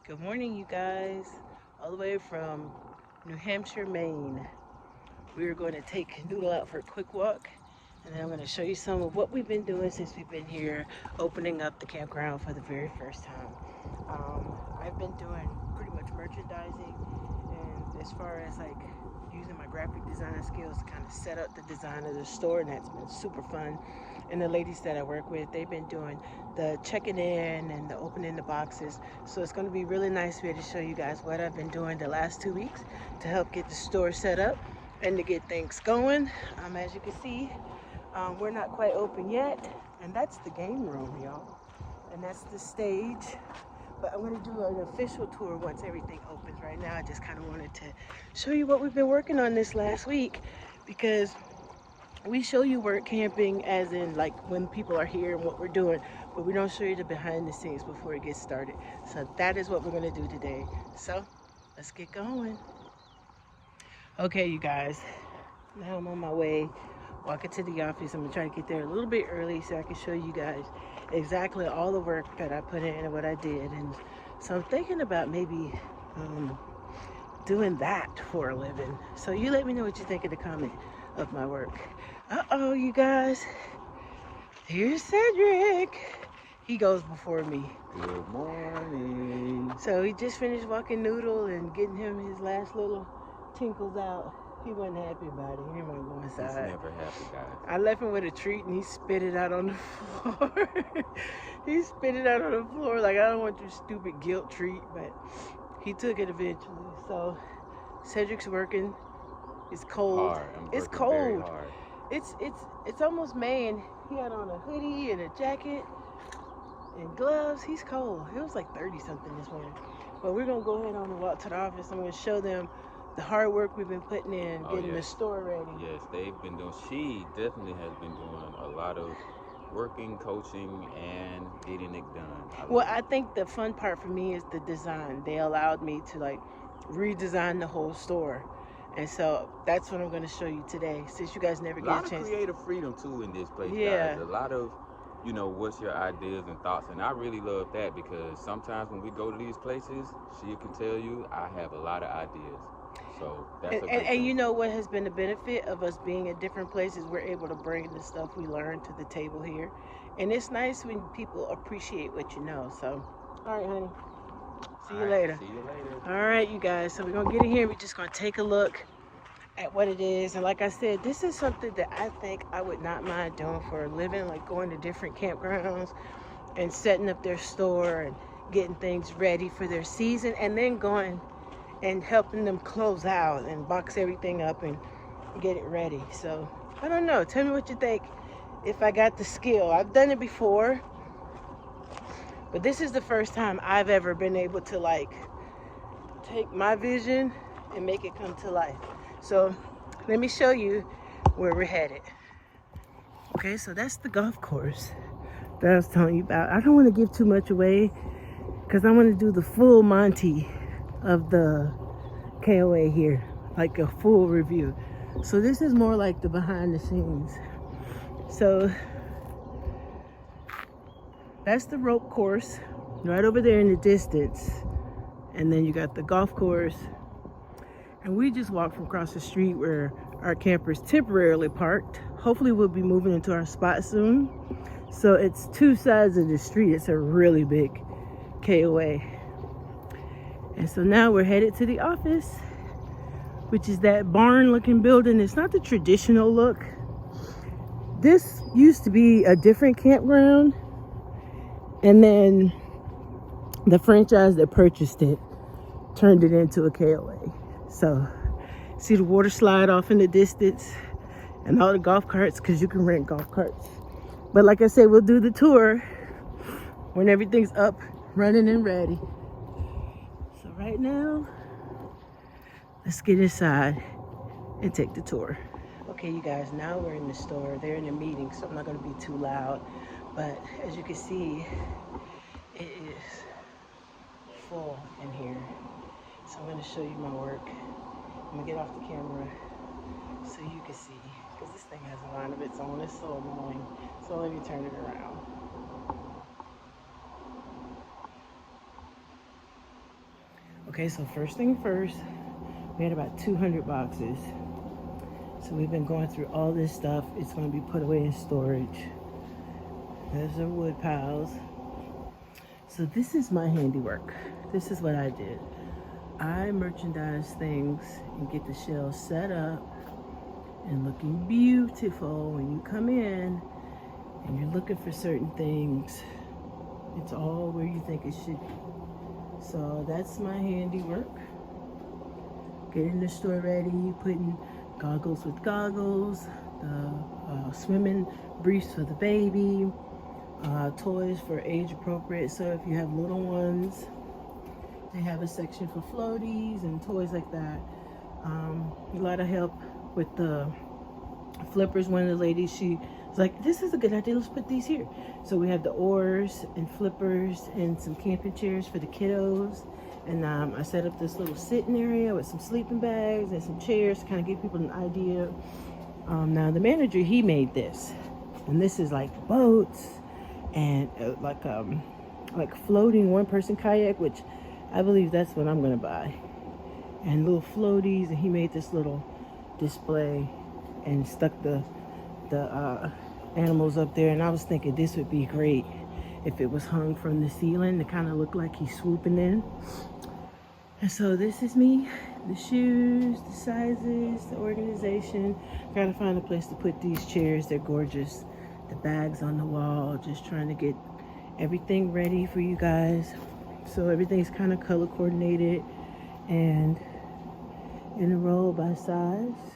Good morning, you guys, all the way from New Hampshire, Maine. We are going to take Noodle out for a quick walk, and then I'm going to show you some of what we've been doing since we've been here, opening up the campground for the very first time. I've been doing pretty much merchandising, and as far as like using my graphic design skills to kind of set up the design of the store, and that's been super fun. And the ladies that I work with, they've been doing the checking in and the opening the boxes. So it's going to be really nice to be able to show you guys what I've been doing the last 2 weeks to help get the store set up and to get things going. As you can see, we're not quite open yet, and that's the game room, y'all, and that's the stage. But I'm going to do an official tour once everything opens. Right now I just kind of wanted to show you what we've been working on this last week, because we show you work camping as in like when people are here and what we're doing, but we don't show you the behind the scenes before it gets started. So that is what we're going to do today. So let's get going. Okay, you guys, now I'm on my way walking to the office. I'm gonna try to get there a little bit early so I can show you guys exactly all the work that I put in and what I did. And so I'm thinking about maybe doing that for a living. So you let me know what you think in the comment of my work. Uh-oh, you guys, here's Cedric. He goes before me. Good morning. So he just finished walking Noodle and getting him his last little tinkles out. He wasn't happy about it. He didn't want to go inside. He's never happy, guys. I left him with a treat and he spit it out on the floor. He spit it out on the floor like, I don't want your stupid guilt treat, but he took it eventually. So Cedric's working. It's cold. Hard. I'm It's working cold. very hard. It's almost May, and he had on a hoodie and a jacket and gloves. He's cold. It was like 30 something this morning. But we're gonna go ahead on and walk to the office. I'm gonna show them the hard work we've been putting in, getting the store ready. Yes, they've been doing, she definitely has been doing a lot of working, coaching, and getting it done. Well, I think the fun part for me is the design. They allowed me to like redesign the whole store. And so that's what I'm going to show you today, since you guys never get a chance. A lot of creative freedom too in this place, Yeah. guys. A lot of, what's your ideas and thoughts, and I really love that, because sometimes when we go to these places, she can tell you I have a lot of ideas. So that's a good And thing. you know what has been the benefit of us being at different places? We're able to bring the stuff we learned to the table here. And it's nice when people appreciate what you know. So, all right, honey. See you later. See you later. All right, you guys. So we're going to get in here. We're just going to take a look at what it is. And like I said, this is something that I think I would not mind doing for a living, like going to different campgrounds and setting up their store and getting things ready for their season, and then going and helping them close out and box everything up and get it ready. So I don't know. Tell me what you think if I got the skill. I've done it before, but this is the first time I've ever been able to like take my vision and make it come to life. So let me show you where we're headed. Okay, so that's the golf course that I was telling you about. I don't want to give too much away because I want to do the full Monty of the KOA here, like a full review. So this is more like the behind the scenes. So that's the rope course right over there in the distance, and then you got the golf course, and we just walked from across the street where our camper is temporarily parked. Hopefully we'll be moving into our spot soon. So it's two sides of the street. It's a really big KOA. And so now we're headed to the office, which is that barn looking building. It's not the traditional look. This used to be a different campground, and then the franchise that purchased it turned it into a KOA. So see the water slide off in the distance and all the golf carts, because you can rent golf carts. But like I said, we'll do the tour when everything's up, running and ready. So right now, let's get inside and take the tour. Okay, you guys, now we're in the store. They're in a meeting, so I'm not going to be too loud. But as you can see, it is full in here. So I'm going to show you my work. I'm going to get off the camera so you can see, because this thing has a line of its own. It's so annoying. So let me turn it around. Okay, so first thing first, we had about 200 boxes. So we've been going through all this stuff. It's going to be put away in storage. There's our wood piles. So this is my handiwork. This is what I did. I merchandise things and get the shelves set up and looking beautiful when you come in and you're looking for certain things. It's all where you think it should be. So that's my handiwork. Getting the store ready, putting goggles with goggles, the swimming briefs for the baby, toys for age appropriate. So if you have little ones, they have a section for floaties and toys like that. A lot of help with the flippers. One of the ladies, she was like, this is a good idea, let's put these here. So we have the oars and flippers and some camping chairs for the kiddos. And I set up this little sitting area with some sleeping bags and some chairs to kind of give people an idea. Now the manager, he made this. And this is like boats and like floating one-person kayak, which I believe that's what I'm gonna buy. And little floaties, and he made this little display and stuck the animals up there. And I was thinking this would be great if it was hung from the ceiling to kind of look like he's swooping in. And so this is me, the shoes, the sizes, the organization. Gotta find a place to put these chairs, they're gorgeous. The bags on the wall, just trying to get everything ready for you guys. So everything's kind of color coordinated and in a row by size.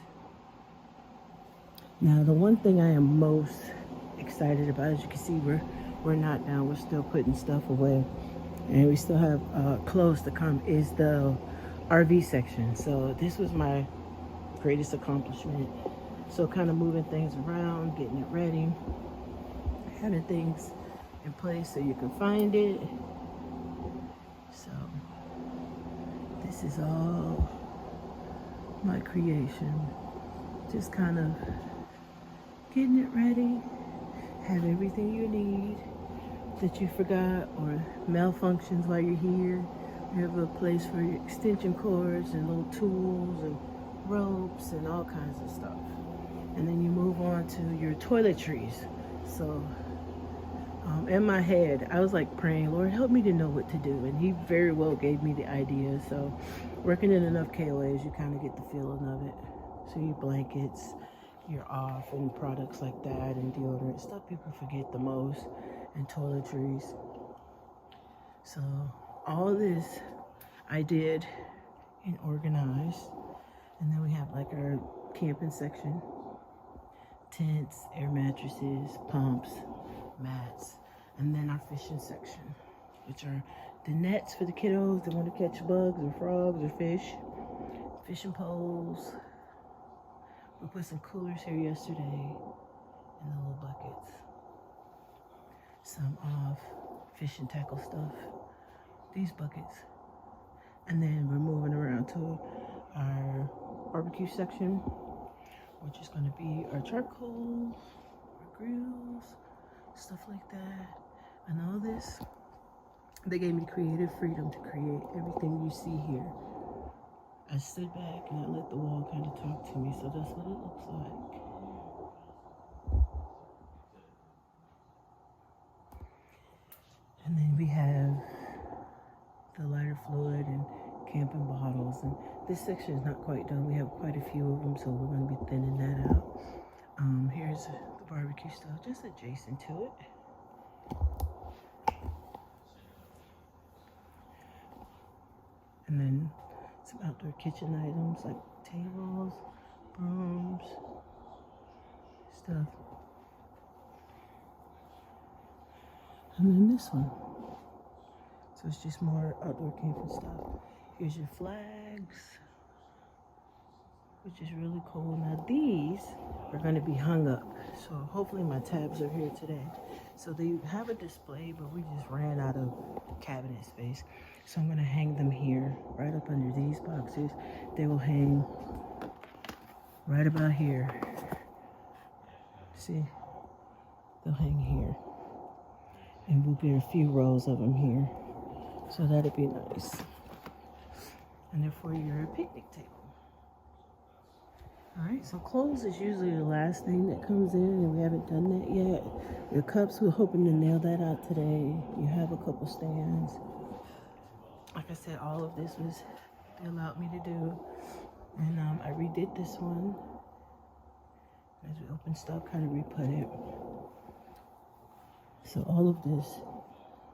Now the one thing I am most excited about, as you can see, we're not down, we're still putting stuff away. And we still have clothes to come, is the RV section. So this was my greatest accomplishment. So kind of moving things around, getting it ready, having things in place so you can find it. So this is all my creation. Just kind of getting it ready, have everything you need that you forgot or malfunctions while you're here. You have a place for your extension cords and little tools and ropes and all kinds of stuff. And then you move on to your toiletries. So in my head, I was like praying, Lord, help me to know what to do. And he very well gave me the idea. So working in enough KOAs, you kind of get the feeling of it. So your blankets, your off and products like that, and deodorant, stuff people forget the most, and toiletries. So all this I did and organized. And then we have like our camping section, tents, air mattresses, pumps, mats, and then our fishing section, which are the nets for the kiddos that want to catch bugs or frogs or fish, fishing poles. We put some coolers here yesterday and the little buckets. Some of fishing tackle stuff, these buckets. And then we're moving around to our barbecue section, which is going to be our charcoal, our grills, stuff like that. And all this, they gave me creative freedom to create everything you see here. I stood back and I let the wall kind of talk to me, so that's what it looks like. And then we have the lighter fluid and camping bottles. And this section is not quite done. We have quite a few of them, so we're going to be thinning that out. Here's the barbecue stuff, just adjacent to it. And then some outdoor kitchen items like tables, brooms, stuff. And then this one. So it's just more outdoor camping stuff. Here's your flags, which is really cool. Now these are going to be hung up. So hopefully my tabs are here today. So they have a display, but we just ran out of cabinet space. So I'm going to hang them here, right up under these boxes. They will hang right about here. See? They'll hang here. And we'll get a few rows of them here. So that'll be nice. and they're for your picnic table. All right, so clothes is usually the last thing that comes in, and we haven't done that yet. Your cups, we're hoping to nail that out today. You have a couple stands. Like I said, all of this was, they allowed me to do. And I redid this one. As we open stuff, kind of re-put it. So all of this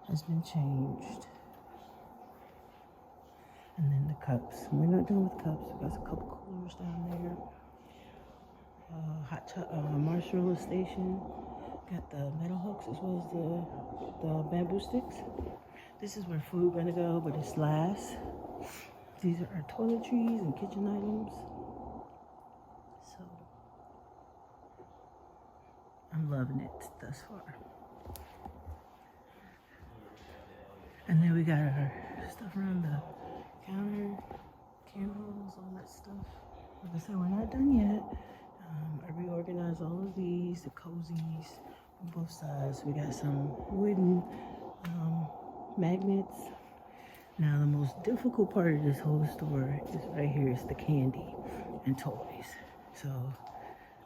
has been changed. And then the cups. We're not done with cups. We got a couple coolers down there. Marshmallow station. Got the metal hooks as well as the bamboo sticks. This is where food gonna go, but it's last. These are our toiletries and kitchen items. So I'm loving it thus far. And then we got our stuff around the counter, candles, all that stuff. Like I said, we're not done yet. I reorganized all of these, the cozies on both sides. We got some wooden magnets. Now the most difficult part of this whole store is right here. It's the candy and toys. So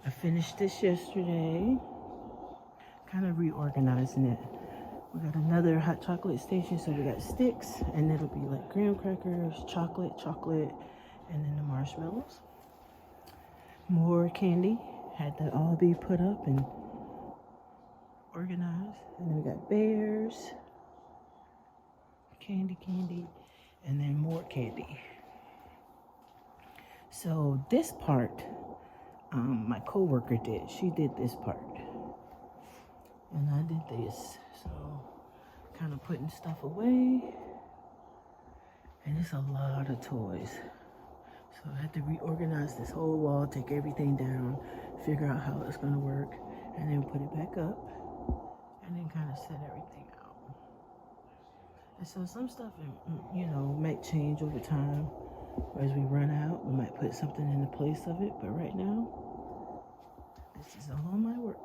I finished this yesterday, kind of reorganizing it. We got another hot chocolate station, so we got sticks, and it'll be like graham crackers, chocolate, and then the marshmallows. More candy, had that all be put up and organized. And then we got bears, candy, and then more candy. So this part, my coworker did. She did this part, and I did this. So kind of putting stuff away, and it's a lot of toys. So I had to reorganize this whole wall, take everything down, figure out how it's gonna work, and then put it back up, and then kind of set everything out. And so some stuff, you know, might change over time. As we run out, we might put something in the place of it, but right now, this is all my work.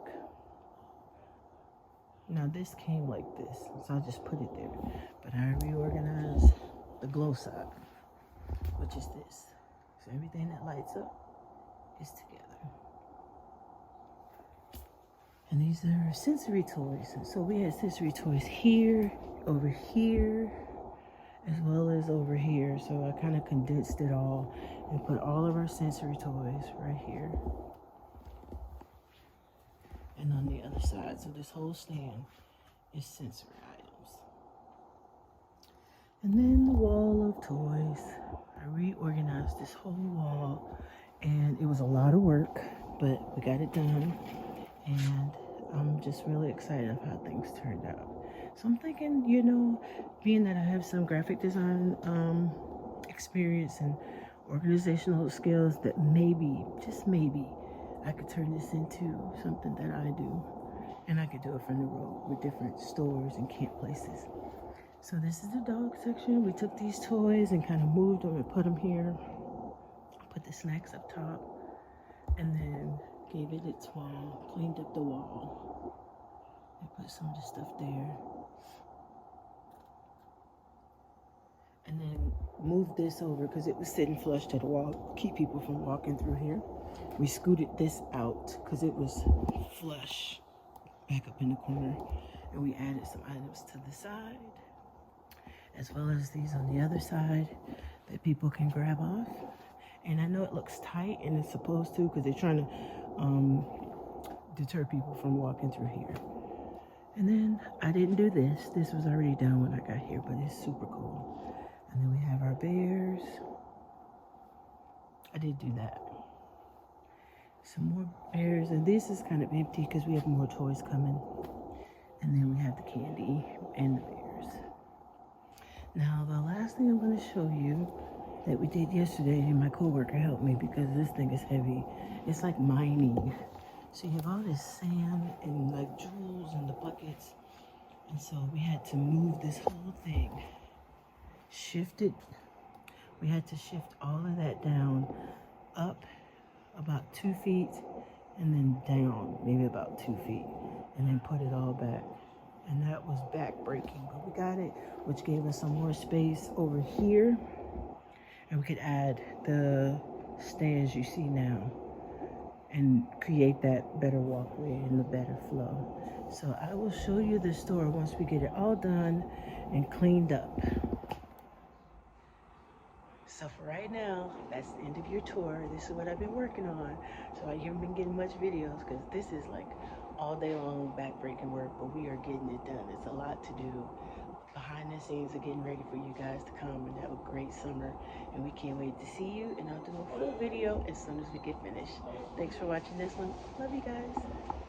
Now this came like this, so I just put it there. But I reorganized the glow side, which is this. So everything that lights up is together. And these are sensory toys. And so we had sensory toys here, over here, as well as over here. So I kind of condensed it all and put all of our sensory toys right here. And on the other side. So this whole stand is sensory items. And then the wall of toys. I reorganized this whole wall, and it was a lot of work, but we got it done. And I'm just really excited of how things turned out. So I'm thinking, you know, being that I have some graphic design experience and organizational skills, that maybe, just maybe, I could turn this into something that I do. And I could do it from the road with different stores and camp places. So this is the dog section. We took these toys and kind of moved them and put them here. Put the snacks up top. And then gave it its wall, cleaned up the wall. And put some of the stuff there. And then moved this over because it was sitting flush to the wall, keep people from walking through here. We scooted this out because it was flush back up in the corner. And we added some items to the side, as well as these on the other side that people can grab off. And I know it looks tight, and it's supposed to, because they're trying to deter people from walking through here. And then I didn't do this. This was already done when I got here, but it's super cool. And then we have our bears. I did do that. Some more bears, and this is kind of empty because we have more toys coming. And then we have the candy and the bears. Now, the last thing I'm going to show you that we did yesterday, and my coworker helped me because this thing is heavy. It's like mining. So you have all this sand and like jewels in the buckets. And so we had to move this whole thing. Shift it. We had to shift all of that down, up about 2 feet, and then down maybe about 2 feet, and then put it all back. And that was back breaking, but we got it, which gave us some more space over here. And we could add the stands you see now and create that better walkway and the better flow. So I will show you the store once we get it all done and cleaned up. So for right now, that's the end of your tour. This is what I've been working on. So I haven't been getting much videos because this is like all day long back-breaking work, but we are getting it done. It's a lot to do. Behind the scenes of getting ready for you guys to come and have a great summer. And we can't wait to see you. And I'll do a full video as soon as we get finished. Thanks for watching this one. Love you guys.